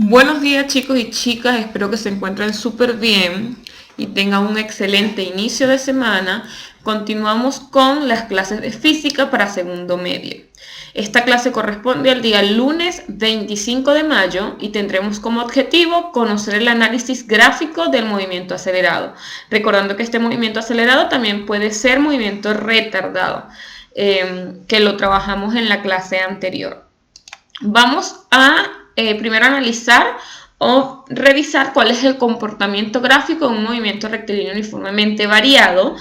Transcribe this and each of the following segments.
Buenos días chicos y chicas, espero que se encuentren súper bien y tengan un excelente inicio de semana. Continuamos con las clases de física para segundo medio. Esta clase corresponde al día lunes 25 de mayo y tendremos como objetivo conocer el análisis gráfico del movimiento acelerado. Recordando que este movimiento acelerado también puede ser movimiento retardado, que lo trabajamos en la clase anterior. Vamos a primero analizar o revisar cuál es el comportamiento gráfico de un movimiento rectilíneo uniformemente variado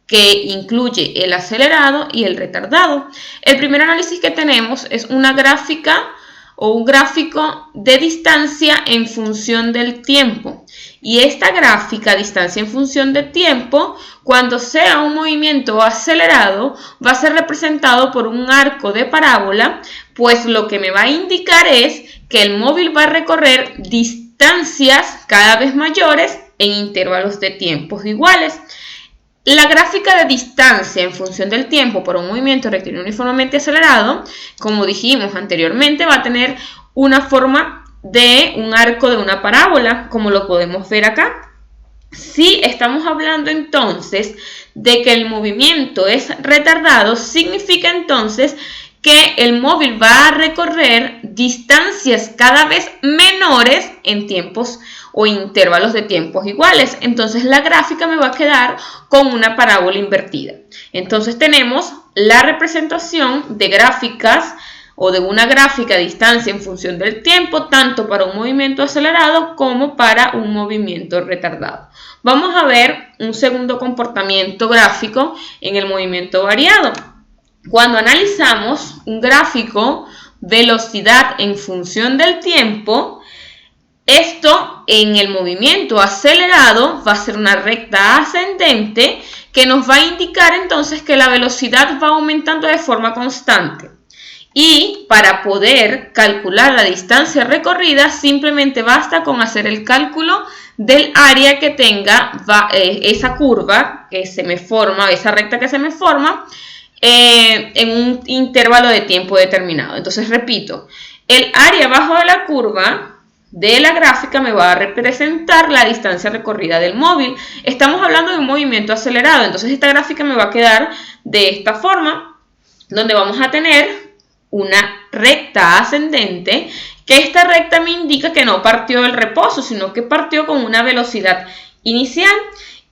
que incluye el acelerado y el retardado. El primer análisis que tenemos es una gráfica o un gráfico de distancia en función del tiempo. Y esta gráfica, distancia en función del tiempo, cuando sea un movimiento acelerado, va a ser representado por un arco de parábola, pues lo que me va a indicar es que el móvil va a recorrer distancias cada vez mayores en intervalos de tiempos iguales. La gráfica de distancia en función del tiempo por un movimiento rectilíneo uniformemente acelerado, como dijimos anteriormente, va a tener una forma de un arco de una parábola, como lo podemos ver acá. Si estamos hablando entonces de que el movimiento es retardado, significa entonces que el móvil va a recorrer distancias cada vez menores en tiempos o intervalos de tiempos iguales. Entonces la gráfica me va a quedar con una parábola invertida. Entonces tenemos la representación de gráficas o de una gráfica de distancia en función del tiempo, tanto para un movimiento acelerado como para un movimiento retardado. Vamos a ver un segundo comportamiento gráfico en el movimiento variado. Cuando analizamos un gráfico velocidad en función del tiempo, esto en el movimiento acelerado va a ser una recta ascendente que nos va a indicar entonces que la velocidad va aumentando de forma constante. Y para poder calcular la distancia recorrida, simplemente basta con hacer el cálculo del área que tenga esa curva que se me forma, esa recta que se me forma, en un intervalo de tiempo determinado. Entonces repito, el área abajo de la curva de la gráfica me va a representar la distancia recorrida del móvil. Estamos hablando de un movimiento acelerado, entonces esta gráfica me va a quedar de esta forma, donde vamos a tener una recta ascendente, que esta recta me indica que no partió del reposo, sino que partió con una velocidad inicial.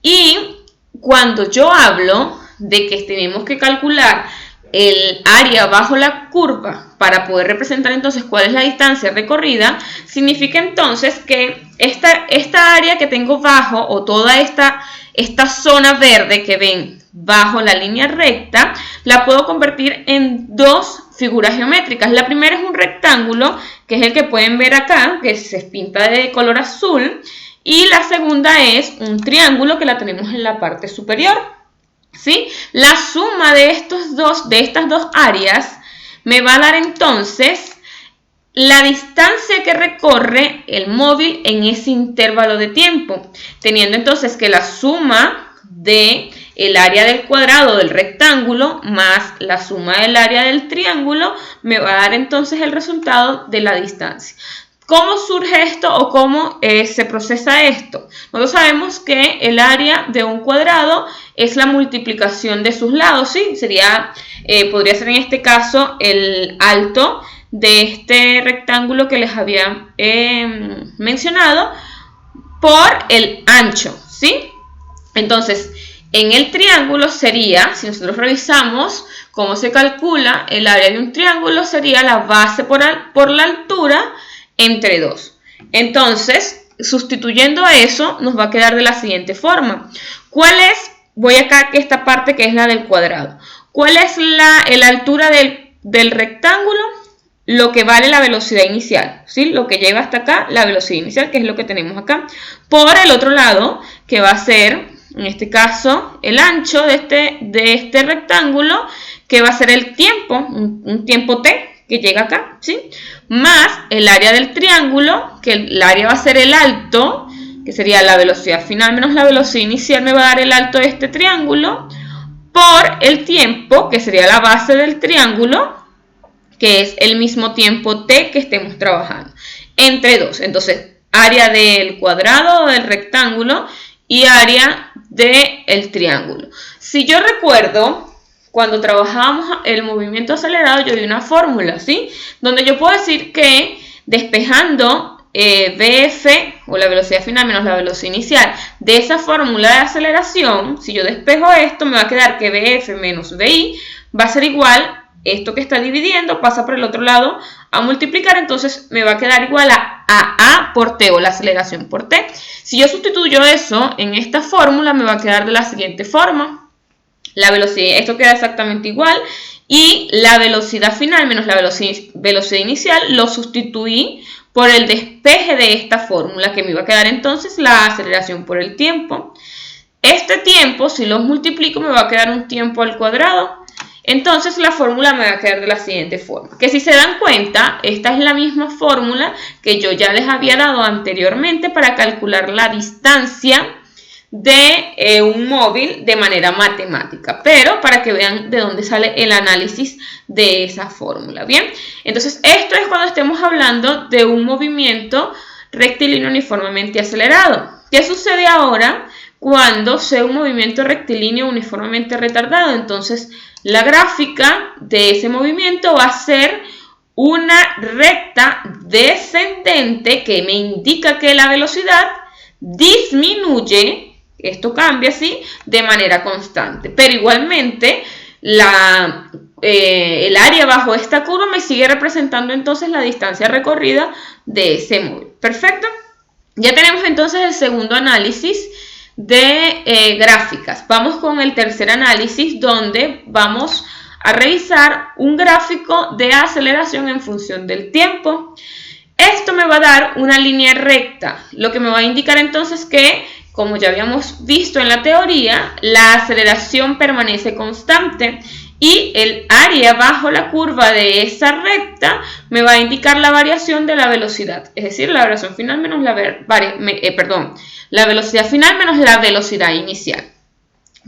Y cuando yo hablo de que tenemos que calcular el área bajo la curva para poder representar entonces cuál es la distancia recorrida, significa entonces que esta área que tengo bajo, o toda esta zona verde que ven bajo la línea recta, la puedo convertir en dos figuras geométricas. La primera es un rectángulo, que es el que pueden ver acá, que se pinta de color azul, y la segunda es un triángulo que la tenemos en la parte superior. ¿Sí? La suma de estas dos áreas me va a dar entonces la distancia que recorre el móvil en ese intervalo de tiempo, teniendo entonces que la suma de el área del cuadrado del rectángulo más la suma del área del triángulo me va a dar entonces el resultado de la distancia. ¿Cómo surge esto o cómo se procesa esto? Nosotros sabemos que el área de un cuadrado es la multiplicación de sus lados, ¿sí? Podría ser en este caso el alto de este rectángulo que les había mencionado por el ancho, ¿sí? Entonces, en el triángulo sería, si nosotros revisamos cómo se calcula el área de un triángulo, sería la base por la altura entre 2. Entonces, sustituyendo a eso, nos va a quedar de la siguiente forma. Voy acá a esta parte que es la del cuadrado. ¿Cuál es la altura del rectángulo? Lo que vale la velocidad inicial, ¿sí? Lo que lleva hasta acá, la velocidad inicial, que es lo que tenemos acá. Por el otro lado, que va a ser, en este caso, el ancho de este rectángulo, que va a ser el tiempo, un tiempo t, que llega acá, ¿sí? Más el área del triángulo, que el área va a ser el alto, que sería la velocidad final menos la velocidad inicial, me va a dar el alto de este triángulo, por el tiempo, que sería la base del triángulo, que es el mismo tiempo t que estemos trabajando. entre 2. Entonces, área del cuadrado o del rectángulo y área del triángulo. Si yo recuerdo, cuando trabajábamos el movimiento acelerado, yo di una fórmula, ¿sí? Donde yo puedo decir que despejando BF, o la velocidad final menos la velocidad inicial, de esa fórmula de aceleración, si yo despejo esto, me va a quedar que BF menos BI va a ser igual, esto que está dividiendo pasa por el otro lado a multiplicar, entonces me va a quedar igual a A por T, o la aceleración por T. Si yo sustituyo eso en esta fórmula, me va a quedar de la siguiente forma. La velocidad, esto queda exactamente igual, y la velocidad final menos la velocidad inicial lo sustituí por el despeje de esta fórmula, que me iba a quedar entonces la aceleración por el tiempo. Este tiempo, si lo multiplico, me va a quedar un tiempo al cuadrado. Entonces la fórmula me va a quedar de la siguiente forma. Que si se dan cuenta, esta es la misma fórmula que yo ya les había dado anteriormente para calcular la distancia de un móvil de manera matemática, pero para que vean de dónde sale el análisis de esa fórmula. Bien, entonces esto es cuando estemos hablando de un movimiento rectilíneo uniformemente acelerado. ¿Qué sucede ahora cuando sea un movimiento rectilíneo uniformemente retardado? Entonces la gráfica de ese movimiento va a ser una recta descendente que me indica que la velocidad disminuye. Esto cambia así de manera constante, pero igualmente el área bajo esta curva me sigue representando entonces la distancia recorrida de ese móvil. Perfecto. Ya tenemos entonces el segundo análisis de gráficas. Vamos con el tercer análisis, donde vamos a revisar un gráfico de aceleración en función del tiempo. Esto me va a dar una línea recta, lo que me va a indicar entonces que, como ya habíamos visto en la teoría, la aceleración permanece constante y el área bajo la curva de esa recta me va a indicar la variación de la velocidad, es decir, la variación final menos la velocidad final menos la velocidad inicial.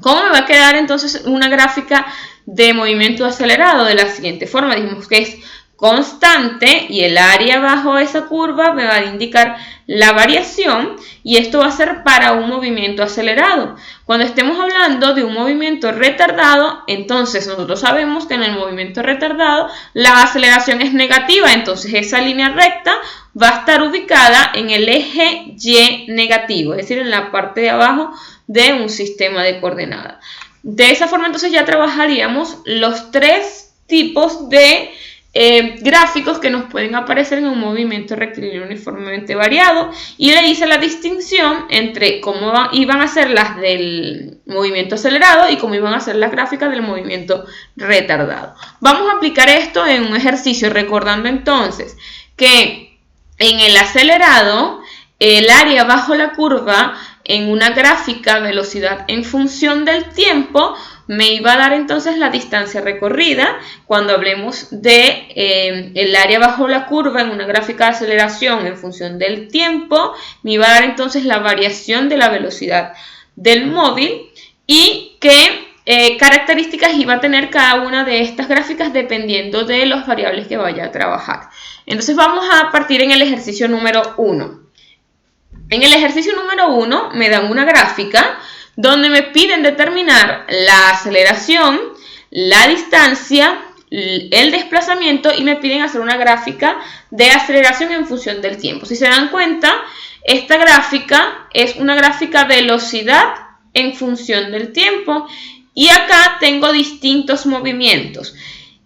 ¿Cómo me va a quedar entonces una gráfica de movimiento acelerado? De la siguiente forma, dijimos que es constante y el área bajo esa curva me va a indicar la variación, y esto va a ser para un movimiento acelerado. Cuando estemos hablando de un movimiento retardado, entonces nosotros sabemos que en el movimiento retardado la aceleración es negativa, entonces esa línea recta va a estar ubicada en el eje Y negativo, es decir, en la parte de abajo de un sistema de coordenadas. De esa forma entonces ya trabajaríamos los tres tipos de gráficos que nos pueden aparecer en un movimiento rectilíneo uniformemente variado, y le hice la distinción entre cómo iban a ser las del movimiento acelerado y cómo iban a ser las gráficas del movimiento retardado. Vamos a aplicar esto en un ejercicio, recordando entonces que en el acelerado el área bajo la curva en una gráfica velocidad en función del tiempo me iba a dar entonces la distancia recorrida. Cuando hablemos de el área bajo la curva en una gráfica de aceleración en función del tiempo, me iba a dar entonces la variación de la velocidad del móvil y qué características iba a tener cada una de estas gráficas dependiendo de las variables que vaya a trabajar. Entonces vamos a partir en el ejercicio número 1. En el ejercicio número 1 me dan una gráfica donde me piden determinar la aceleración, la distancia, el desplazamiento, y me piden hacer una gráfica de aceleración en función del tiempo. Si se dan cuenta, esta gráfica es una gráfica velocidad en función del tiempo, y acá tengo distintos movimientos.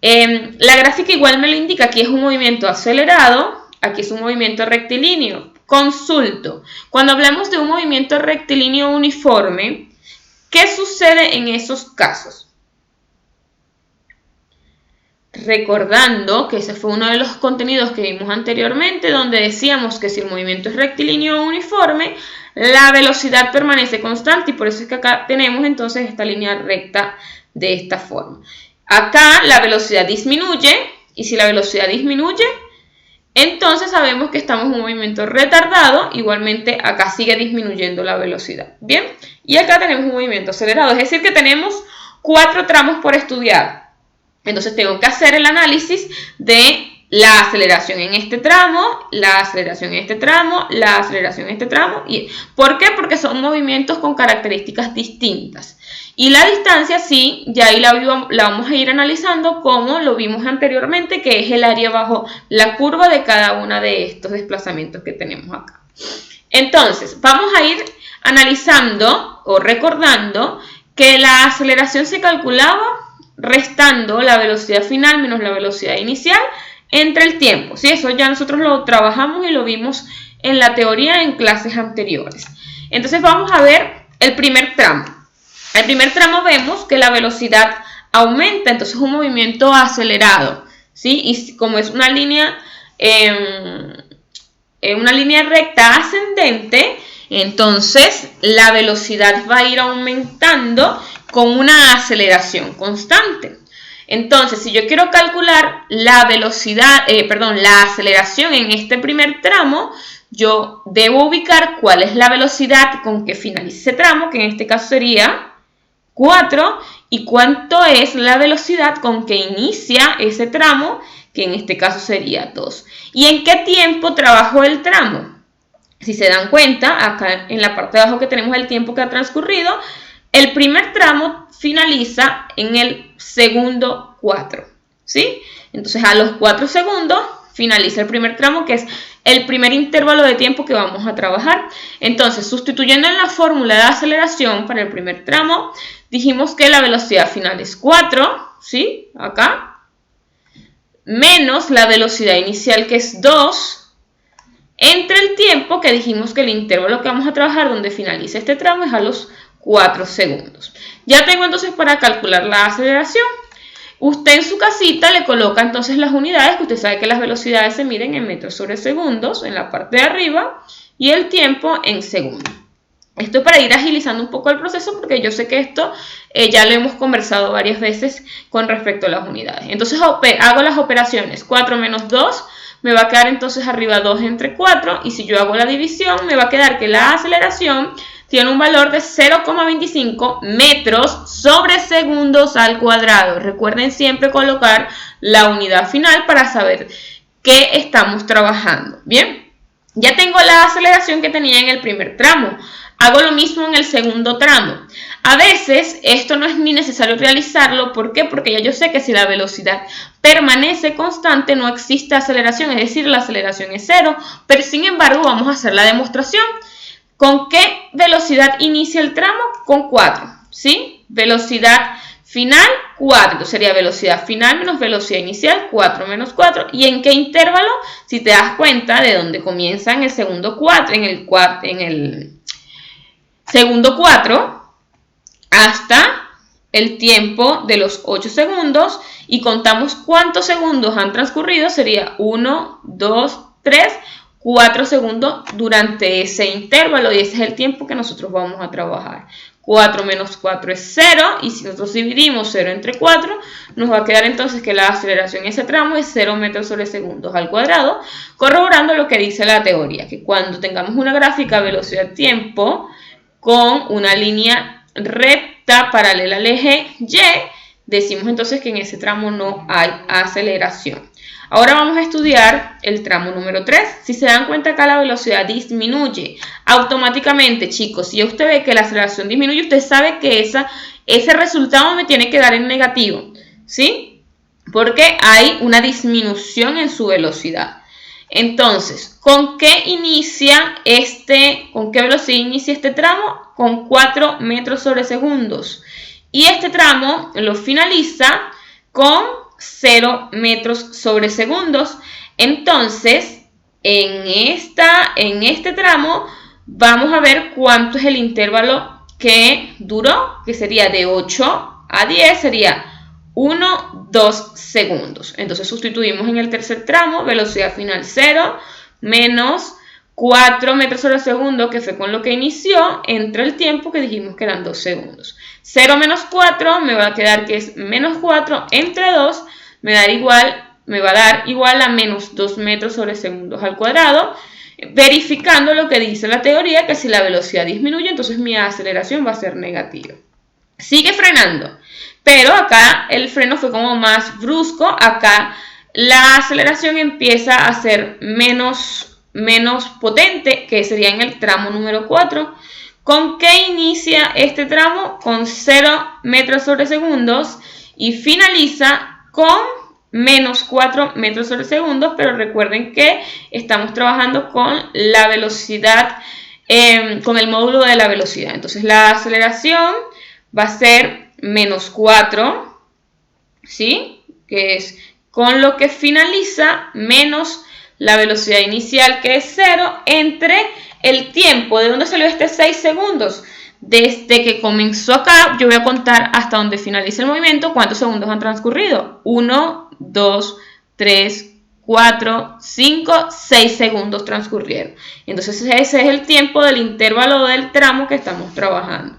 La gráfica igual me lo indica, aquí es un movimiento acelerado, aquí es un movimiento rectilíneo. Consulto, cuando hablamos de un movimiento rectilíneo uniforme, ¿qué sucede en esos casos? Recordando que ese fue uno de los contenidos que vimos anteriormente, donde decíamos que si el movimiento es rectilíneo uniforme, la velocidad permanece constante, y por eso es que acá tenemos entonces esta línea recta de esta forma. Acá la velocidad disminuye, y si la velocidad disminuye, entonces sabemos que estamos en un movimiento retardado. Igualmente acá sigue disminuyendo la velocidad. Bien, y acá tenemos un movimiento acelerado, es decir que tenemos 4 tramos por estudiar. Entonces tengo que hacer el análisis de la aceleración en este tramo, la aceleración en este tramo, la aceleración en este tramo. ¿Por qué? Porque son movimientos con características distintas. Y la distancia sí, ya ahí la vamos a ir analizando como lo vimos anteriormente, que es el área bajo la curva de cada uno de estos desplazamientos que tenemos acá. Entonces, vamos a ir analizando o recordando que la aceleración se calculaba restando la velocidad final menos la velocidad inicial entre el tiempo. ¿Sí? Eso ya nosotros lo trabajamos y lo vimos en la teoría en clases anteriores. Entonces vamos a ver el primer tramo. En el primer tramo vemos que la velocidad aumenta, entonces es un movimiento acelerado, ¿sí? Y como es una línea recta ascendente, entonces la velocidad va a ir aumentando con una aceleración constante. Entonces, si yo quiero calcular la velocidad, la aceleración en este primer tramo, yo debo ubicar cuál es la velocidad con que finalice ese tramo, que en este caso sería 4, y cuánto es la velocidad con que inicia ese tramo, que en este caso sería 2. ¿Y en qué tiempo trabajó el tramo? Si se dan cuenta, acá en la parte de abajo que tenemos el tiempo que ha transcurrido, el primer tramo finaliza en el segundo 4, ¿sí? Entonces a los 4 segundos finaliza el primer tramo, que es el primer intervalo de tiempo que vamos a trabajar. Entonces, sustituyendo en la fórmula de aceleración para el primer tramo, dijimos que la velocidad final es 4, ¿sí? Acá, menos la velocidad inicial, que es 2, entre el tiempo que dijimos que el intervalo que vamos a trabajar donde finaliza este tramo es a los 4 segundos. Ya tengo entonces para calcular la aceleración. Usted en su casita le coloca entonces las unidades, que usted sabe que las velocidades se miden en metros sobre segundos en la parte de arriba y el tiempo en segundos. Esto para ir agilizando un poco el proceso, porque yo sé que esto ya lo hemos conversado varias veces con respecto a las unidades. Entonces hago las operaciones. 4 menos 2 me va a quedar entonces arriba 2 entre 4, y si yo hago la división me va a quedar que la aceleración tiene un valor de 0,25 metros sobre segundos al cuadrado. Recuerden siempre colocar la unidad final para saber qué estamos trabajando. Bien, ya tengo la aceleración que tenía en el primer tramo. Hago lo mismo en el segundo tramo. A veces esto no es ni necesario realizarlo. ¿Por qué? Porque ya yo sé que si la velocidad permanece constante no existe aceleración, es decir, la aceleración es 0. Pero sin embargo vamos a hacer la demostración. ¿Con qué velocidad inicia el tramo? Con 4, ¿sí? Velocidad final, 4. Entonces sería velocidad final menos velocidad inicial, 4 menos 4. ¿Y en qué intervalo? Si te das cuenta de dónde comienza en el segundo 4, en el segundo 4, hasta el tiempo de los 8 segundos, y contamos cuántos segundos han transcurrido, sería 1, 2, 3, 4 segundos durante ese intervalo, y ese es el tiempo que nosotros vamos a trabajar. 4 menos 4 es 0, y si nosotros dividimos 0 entre 4, nos va a quedar entonces que la aceleración en ese tramo es 0 metros sobre segundos al cuadrado, corroborando lo que dice la teoría, que cuando tengamos una gráfica velocidad-tiempo con una línea recta paralela al eje Y, decimos entonces que en ese tramo no hay aceleración. Ahora vamos a estudiar el tramo número 3. Si se dan cuenta, acá la velocidad disminuye automáticamente, chicos. Si usted ve que la aceleración disminuye, usted sabe que ese resultado me tiene que dar en negativo, ¿sí? Porque hay una disminución en su velocidad. Entonces, ¿con qué velocidad inicia este tramo? Con 4 metros sobre segundos. Y este tramo lo finaliza con 0 metros sobre segundos. Entonces, en este tramo vamos a ver cuánto es el intervalo que duró, que sería de 8 a 10, sería 1, 2 segundos. Entonces sustituimos en el tercer tramo, velocidad final 0, menos 4 metros sobre segundo, que fue con lo que inició, entre el tiempo que dijimos que eran 2 segundos. 0 menos 4 me va a quedar que es menos 4 entre 2, me va a dar igual a menos 2 metros sobre segundos al cuadrado, verificando lo que dice la teoría, que si la velocidad disminuye, entonces mi aceleración va a ser negativa. Sigue frenando, pero acá el freno fue como más brusco. Acá la aceleración empieza a ser menos potente, que sería en el tramo número 4. ¿Con qué inicia este tramo? Con 0 metros sobre segundos y finaliza con menos 4 metros sobre segundos, pero recuerden que estamos trabajando con la velocidad, con el módulo de la velocidad. Entonces la aceleración va a ser menos 4, ¿sí? Que es con lo que finaliza menos la velocidad inicial, que es 0, entre el tiempo. ¿De dónde salió este 6 segundos? Desde que comenzó acá, yo voy a contar hasta donde finalice el movimiento, cuántos segundos han transcurrido. 1, 2, 3, 4, 5, 6 segundos transcurrieron. Entonces ese es el tiempo del intervalo del tramo que estamos trabajando.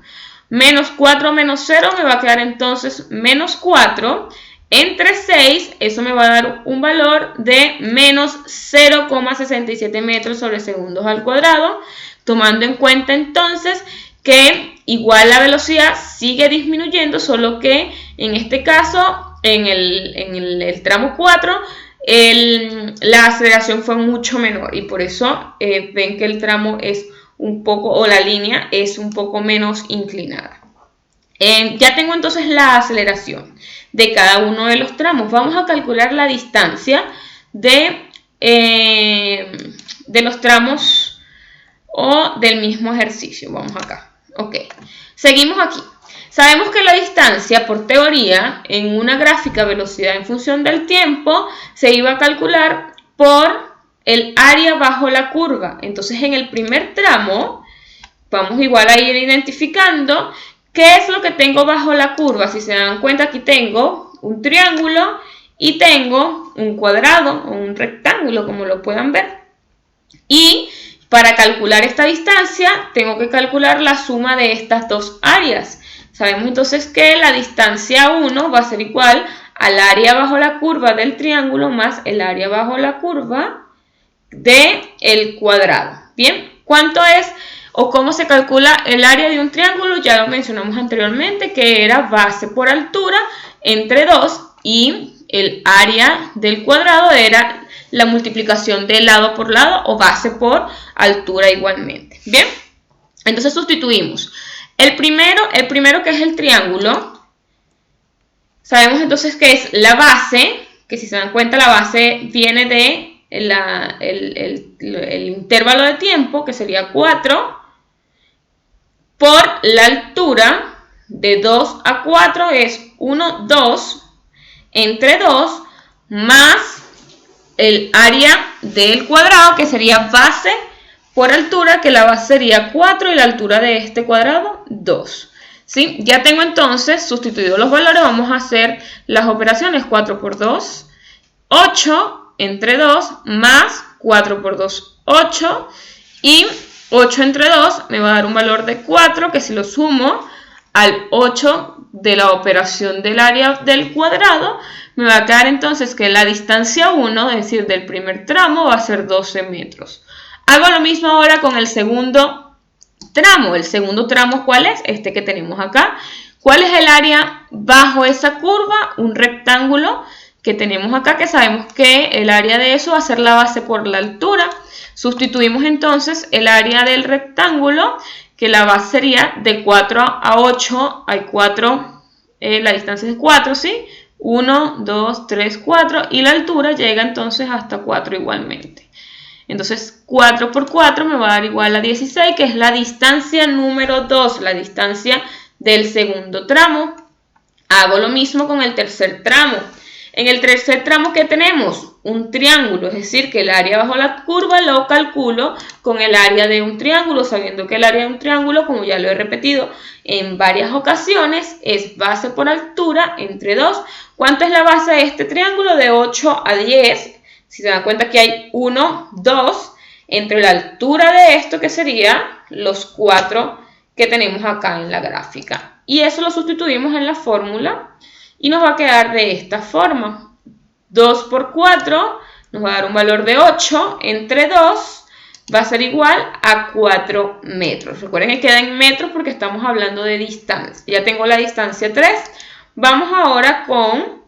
Menos 4 menos 0 me va a quedar entonces menos 4. Entre 6, eso me va a dar un valor de menos 0,67 metros sobre segundos al cuadrado, tomando en cuenta entonces que igual la velocidad sigue disminuyendo, solo que en este caso, en el tramo 4, la aceleración fue mucho menor y por eso ven que el tramo es un poco, o la línea es un poco menos inclinada. Ya tengo entonces la aceleración de cada uno de los tramos. Vamos a calcular la distancia de los tramos o del mismo ejercicio. Vamos acá. Ok. Seguimos aquí. Sabemos que la distancia, por teoría, en una gráfica velocidad en función del tiempo, se iba a calcular por el área bajo la curva. Entonces, en el primer tramo, vamos igual a ir identificando qué es lo que tengo bajo la curva. Si se dan cuenta, aquí tengo un triángulo y tengo un cuadrado o un rectángulo, como lo puedan ver. Y para calcular esta distancia, tengo que calcular la suma de estas dos áreas. Sabemos entonces que la distancia 1 va a ser igual al área bajo la curva del triángulo más el área bajo la curva del cuadrado. Bien, ¿cuánto es o cómo se calcula el área de un triángulo? Ya lo mencionamos anteriormente, que era base por altura entre 2 y el área del cuadrado era la multiplicación de lado por lado o base por altura igualmente. Bien, entonces sustituimos. El primero que es el triángulo, sabemos entonces que es la base, que si se dan cuenta la base viene de el intervalo de tiempo, que sería 4, por la altura de 2 a 4 es 1, 2, entre 2, más el área del cuadrado, que sería base por altura, que la base sería 4 y la altura de este cuadrado 2. ¿Sí? Ya tengo entonces sustituido los valores. Vamos a hacer las operaciones. 4 por 2, 8 entre 2 más 4 por 2, 8. Y 8 entre 2 me va a dar un valor de 4, que si lo sumo al 8 de la operación del área del cuadrado, me va a quedar entonces que la distancia 1, es decir, del primer tramo, va a ser 12 metros. Hago lo mismo ahora con el segundo tramo. El segundo tramo, ¿cuál es? Este que tenemos acá. ¿Cuál es el área bajo esa curva? Un rectángulo que tenemos acá, que sabemos que el área de eso va a ser la base por la altura. Sustituimos entonces el área del rectángulo, que la base sería de 4 a 8, hay 4, la distancia es 4, ¿sí? 1, 2, 3, 4, y la altura llega entonces hasta 4 igualmente. Entonces 4 por 4 me va a dar igual a 16, que es la distancia número 2, la distancia del segundo tramo. Hago lo mismo con el tercer tramo. En el tercer tramo, ¿qué tenemos? Un triángulo, es decir, que el área bajo la curva lo calculo con el área de un triángulo, sabiendo que el área de un triángulo, como ya lo he repetido en varias ocasiones, es base por altura entre 2. ¿Cuánto es la base de este triángulo? De 8 a 10. Si se dan cuenta que hay 1, 2, entre la altura de esto, que sería los 4 que tenemos acá en la gráfica. Y eso lo sustituimos en la fórmula y nos va a quedar de esta forma. 2 por 4 nos va a dar un valor de 8 entre 2 va a ser igual a 4 metros. Recuerden que queda en metros porque estamos hablando de distancia. Ya tengo la distancia 3. Vamos ahora con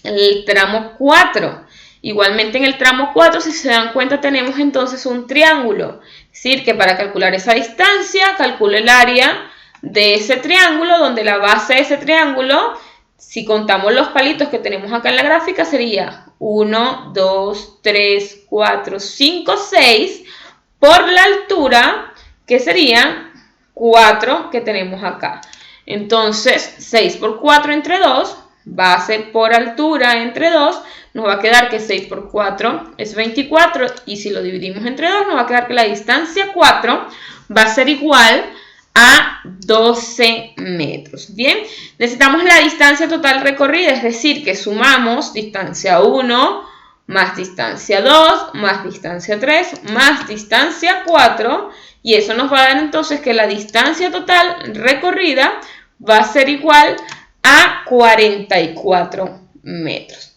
el tramo 4. Igualmente en el tramo 4, si se dan cuenta, tenemos entonces un triángulo. Es decir, que para calcular esa distancia, calculo el área de ese triángulo, donde la base de ese triángulo, si contamos los palitos que tenemos acá en la gráfica, sería 1, 2, 3, 4, 5, 6, por la altura, que serían 4 que tenemos acá. Entonces, 6 por 4 entre 2, base por altura entre 2, nos va a quedar que 6 por 4 es 24, y si lo dividimos entre 2, nos va a quedar que la distancia 4 va a ser igual a 12 metros. Bien, necesitamos la distancia total recorrida, es decir, que sumamos distancia 1 más distancia 2 más distancia 3 más distancia 4, y eso nos va a dar entonces que la distancia total recorrida va a ser igual a 44 metros.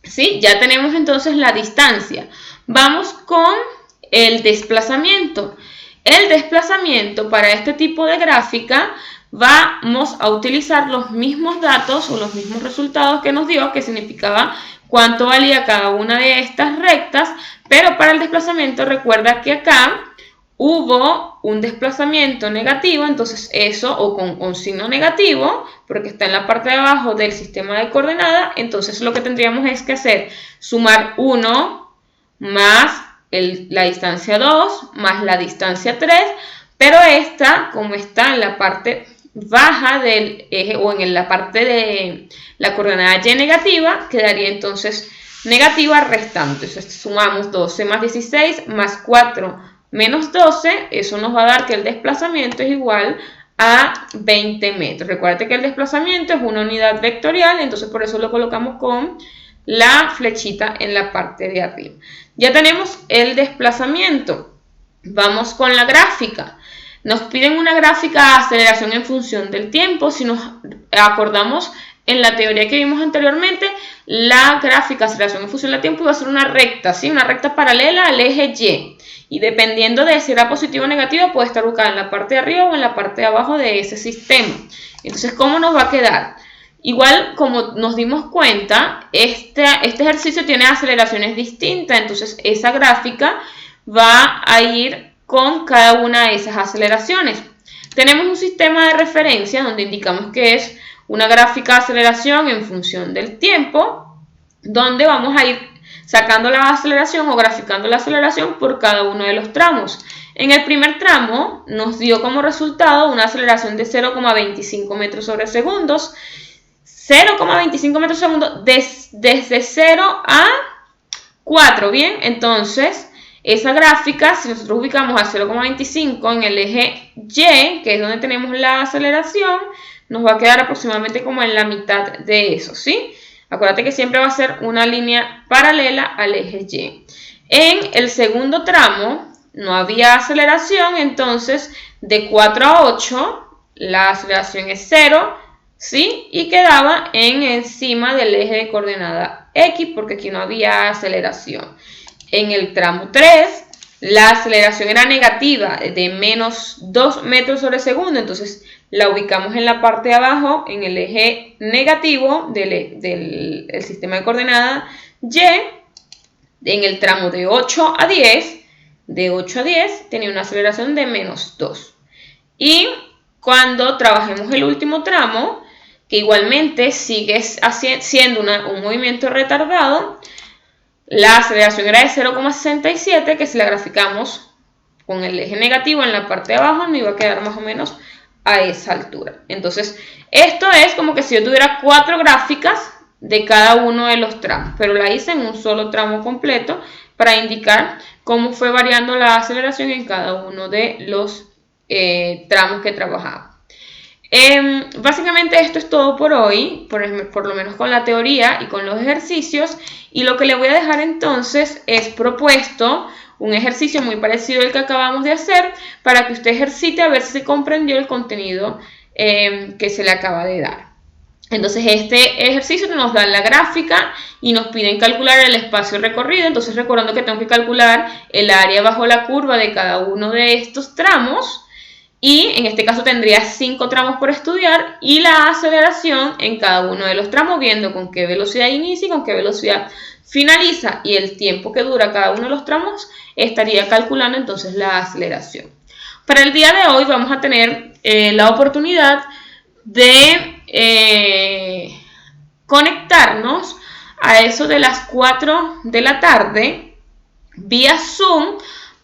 ¿Sí? Ya tenemos entonces la distancia. Vamos con el desplazamiento. El desplazamiento para este tipo de gráfica vamos a utilizar los mismos datos o los mismos resultados que nos dio, que significaba cuánto valía cada una de estas rectas, pero para el desplazamiento recuerda que acá hubo un desplazamiento negativo, entonces eso, o con un signo negativo, porque está en la parte de abajo del sistema de coordenadas, entonces lo que tendríamos es que hacer, sumar 1 más la distancia 2 más la distancia 3, pero esta, como está en la parte baja del eje o en la parte de la coordenada y negativa, quedaría entonces negativa restante. Entonces sumamos 12 más 16 más 4 menos 12, eso nos va a dar que el desplazamiento es igual a 20 metros. Recuerda que el desplazamiento es una unidad vectorial, entonces por eso lo colocamos con la flechita en la parte de arriba. Ya tenemos el desplazamiento. Vamos con la gráfica. Nos piden una gráfica de aceleración en función del tiempo. Si nos acordamos en la teoría que vimos anteriormente, la gráfica de aceleración en función del tiempo iba a ser una recta, ¿sí? Una recta paralela al eje Y. Y dependiendo de si era positivo o negativo, puede estar ubicada en la parte de arriba o en la parte de abajo de ese sistema. Entonces, ¿cómo nos va a quedar? Igual, como nos dimos cuenta, este ejercicio tiene aceleraciones distintas, entonces esa gráfica va a ir con cada una de esas aceleraciones. Tenemos un sistema de referencia donde indicamos que es una gráfica de aceleración en función del tiempo, donde vamos a ir sacando la aceleración o graficando la aceleración por cada uno de los tramos. En el primer tramo nos dio como resultado una aceleración de 0,25 metros sobre segundos. 0,25 metros por segundo desde 0 a 4, ¿bien? Entonces, esa gráfica, si nosotros ubicamos a 0,25 en el eje Y, que es donde tenemos la aceleración, nos va a quedar aproximadamente como en la mitad de eso, ¿sí? Acuérdate que siempre va a ser una línea paralela al eje Y. En el segundo tramo no había aceleración, entonces de 4 a 8 la aceleración es 0, ¿sí? Y quedaba encima del eje de coordenada X porque aquí no había aceleración. En el tramo 3 la aceleración era negativa de menos 2 metros sobre segundo, entonces la ubicamos en la parte de abajo en el eje negativo del sistema de coordenada Y. En el tramo de 8 a 10, tenía una aceleración de menos 2. Y cuando trabajemos el último tramo, que igualmente sigue siendo un movimiento retardado, la aceleración era de 0,67, que si la graficamos con el eje negativo en la parte de abajo, me iba a quedar más o menos a esa altura. Entonces, esto es como que si yo tuviera 4 gráficas de cada uno de los tramos, pero la hice en un solo tramo completo para indicar cómo fue variando la aceleración en cada uno de los tramos que trabajaba. Básicamente esto es todo por hoy, por lo menos con la teoría y con los ejercicios, y lo que le voy a dejar entonces es propuesto un ejercicio muy parecido al que acabamos de hacer para que usted ejercite a ver si comprendió el contenido que se le acaba de dar. Entonces este ejercicio nos da la gráfica y nos piden calcular el espacio recorrido, entonces recordando que tengo que calcular el área bajo la curva de cada uno de estos tramos. Y en este caso tendría 5 tramos por estudiar y la aceleración en cada uno de los tramos, viendo con qué velocidad inicia y con qué velocidad finaliza y el tiempo que dura cada uno de los tramos, estaría calculando entonces la aceleración. Para el día de hoy vamos a tener la oportunidad de conectarnos a eso de las 4 de la tarde vía Zoom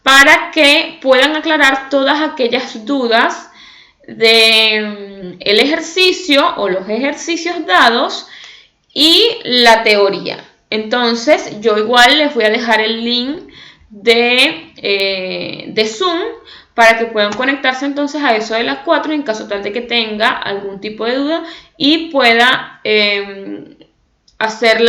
para que puedan aclarar todas aquellas dudas del ejercicio o los ejercicios dados y la teoría. Entonces yo igual les voy a dejar el link de Zoom para que puedan conectarse entonces a eso de las 4 en caso tal de que tenga algún tipo de duda y pueda hacer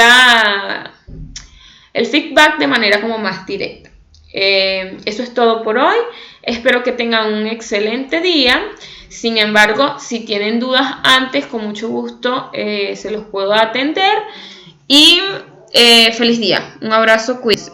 el feedback de manera como más directa. Eso es todo por hoy. Espero que tengan un excelente día. Sin embargo, si tienen dudas antes, con mucho gusto se los puedo atender. Y feliz día. Un abrazo, cuídense.